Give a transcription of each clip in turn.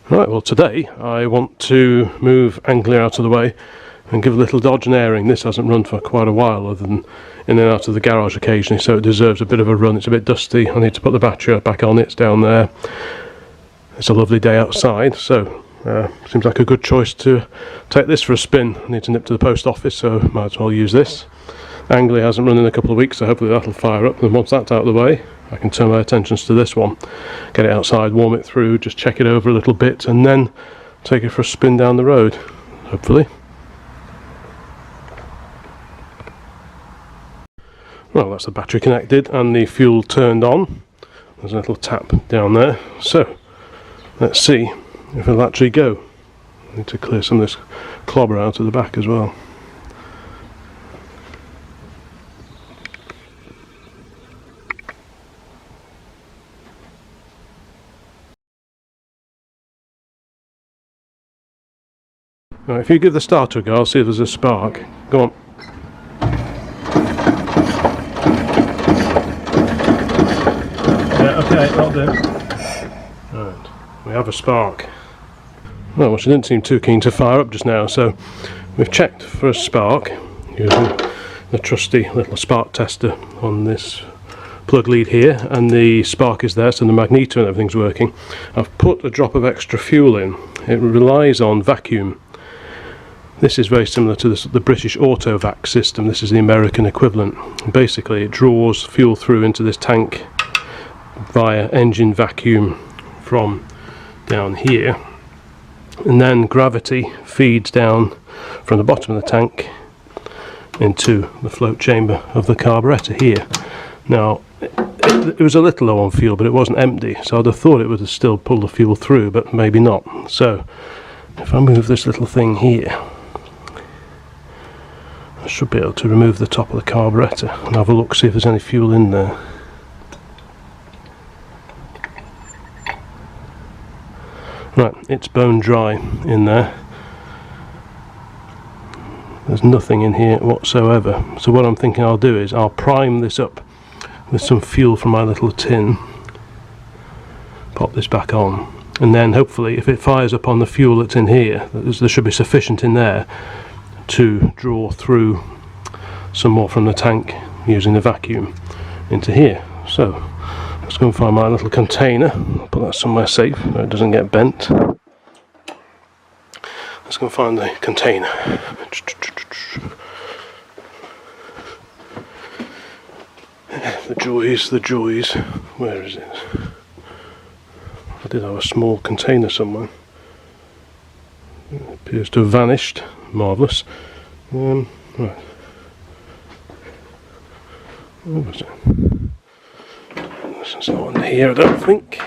Right, well today I want to move Anglia out of the way and give a little Dodge an airing. This hasn't run for quite a while other than in and out of the garage occasionally, so it deserves a bit of a run. It's a bit dusty. I need to put the battery back on. It's down there. It's a lovely day outside, so seems like a good choice to take this for a spin. I need to nip to the post office, so might as well use this. Anglia hasn't run in a couple of weeks, so hopefully that'll fire up, and once that's out of the way I can turn my attentions to this one, get it outside, warm it through, just check it over a little bit, and then take it for a spin down the road, hopefully. Well, that's the battery connected and the fuel turned on. There's a little tap down there, so let's see if it'll actually go. I need to clear some of this clobber out of the back as well. Right, if you give the starter a go, I'll see if there's a spark. Go on. Yeah, okay, that'll do. Right, we have a spark. Well, she didn't seem too keen to fire up just now, so we've checked for a spark using the trusty little spark tester on this plug lead here, and the spark is there, so the magneto and everything's working. I've put a drop of extra fuel in. It relies on vacuum. This is very similar to the British Autovac system. This is the American equivalent. Basically, it draws fuel through into this tank via engine vacuum from down here, and then gravity feeds down from the bottom of the tank into the float chamber of the carburettor here. Now, it was a little low on fuel, but it wasn't empty, so I'd have thought it would have still pulled the fuel through, but maybe not. So, if I move this little thing here, I should be able to remove the top of the carburettor and have a look, see if there's any fuel in there. Right, it's bone dry in there. There's nothing in here whatsoever. So what I'm thinking I'll do is I'll prime this up with some fuel from my little tin, pop this back on, and then hopefully if it fires up on the fuel that's in here, there should be sufficient in there to draw through some more from the tank using the vacuum into here. So let's go and find my little container. I'll put that somewhere safe so it doesn't get bent. Let's go and find the container. The joys. Where is it? I did have a small container somewhere. It appears to have vanished. Marvellous. Right. Where was it? This is not in here, I don't think.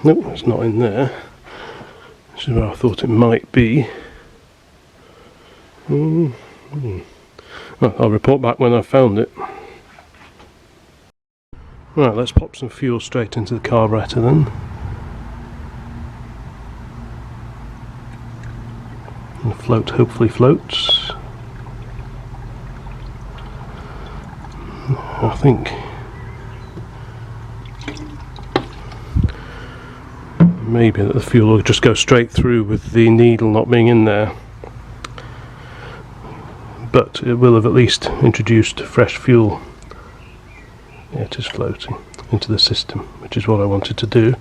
Nope, it's not in there. This is where I thought it might be. Well, I'll report back when I've found it. Right, let's pop some fuel straight into the carburettor then. And the float hopefully floats. I think maybe that the fuel will just go straight through with the needle not being in there, but it will have at least introduced fresh fuel. Yeah, it is floating into the system, which is what I wanted to do.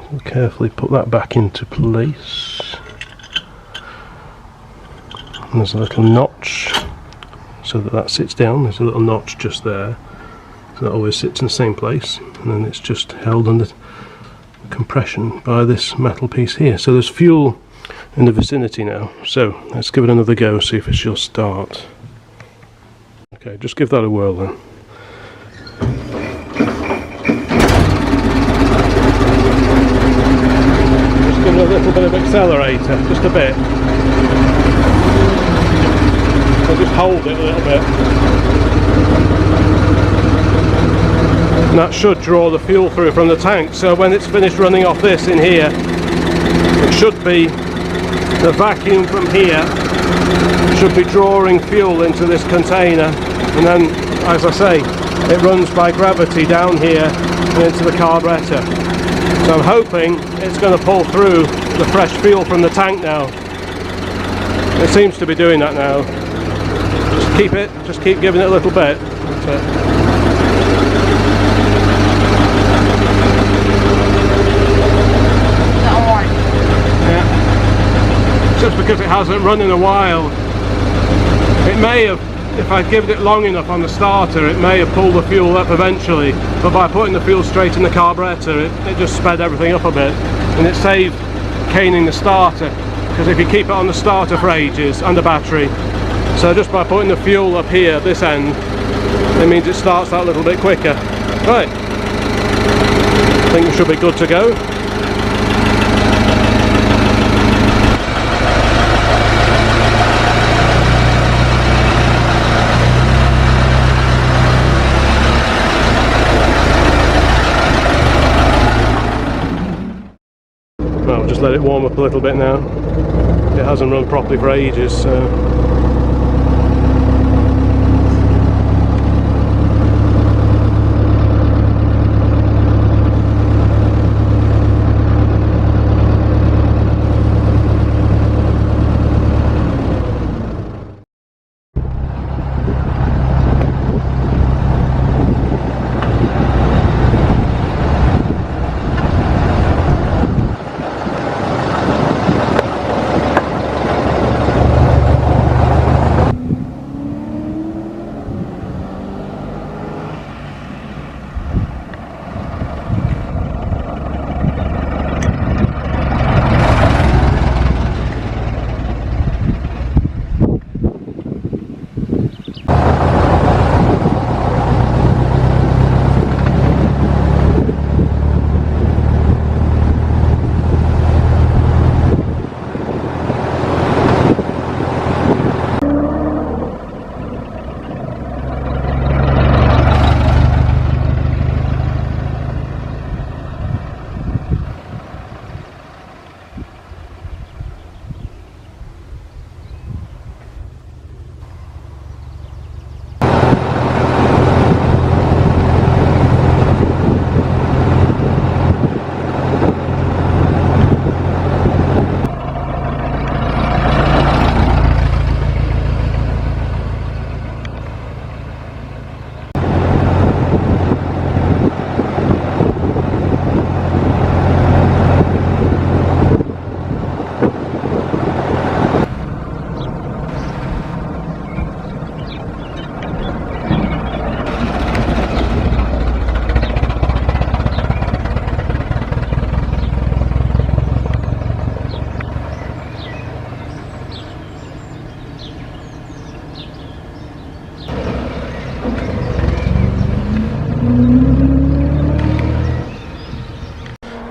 So carefully put that back into place. And there's a little notch so that sits down. There's a little notch just there, so that always sits in the same place, and then it's just held under compression by this metal piece here. So there's fuel in the vicinity now, so let's give it another go, see if she'll start. Okay, just give that a whirl then. Just give it a little bit of accelerator, just a bit. So just hold it a little bit. And that should draw the fuel through from the tank, so when it's finished running off this in here, it should be the vacuum from here should be drawing fuel into this container, and then, as I say, it runs by gravity down here and into the carburettor. So I'm hoping it's going to pull through the fresh fuel from the tank now. It seems to be doing that now. Just keep giving it a little bit. That's it. Yeah. Just because it hasn't run in a while. It may have, if I'd given it long enough on the starter, it may have pulled the fuel up eventually, but by putting the fuel straight in the carburettor, it just sped everything up a bit, and it saved caning the starter, because if you keep it on the starter for ages, and the battery, so just by putting the fuel up here, this end, it means it starts that little bit quicker. Right, I think we should be good to go. Well, just let it warm up a little bit now. It hasn't run properly for ages, so...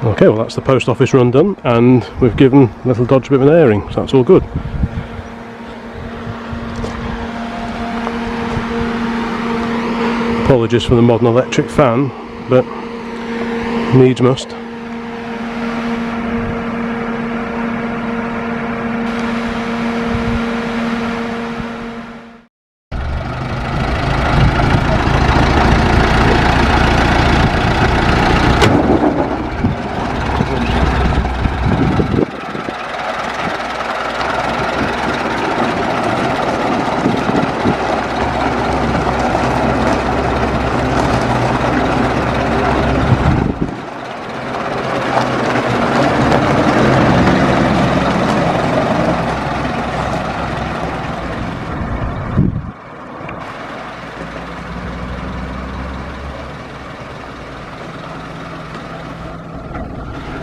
Okay, well that's the post office run done, and we've given little Dodge a bit of an airing, so that's all good. Apologies for the modern electric fan, but needs must.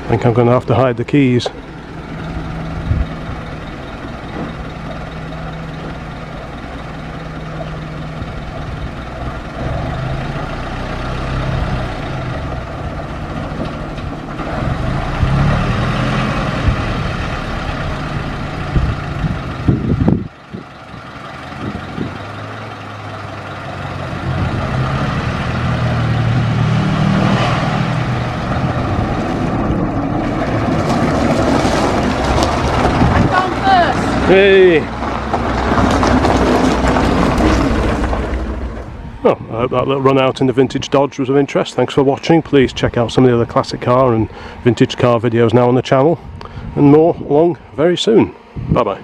I think I'm going to have to hide the keys. Hey! Well, I hope that little run out in the vintage Dodge was of interest. Thanks for watching. Please check out some of the other classic car and vintage car videos now on the channel, and more along very soon. Bye bye.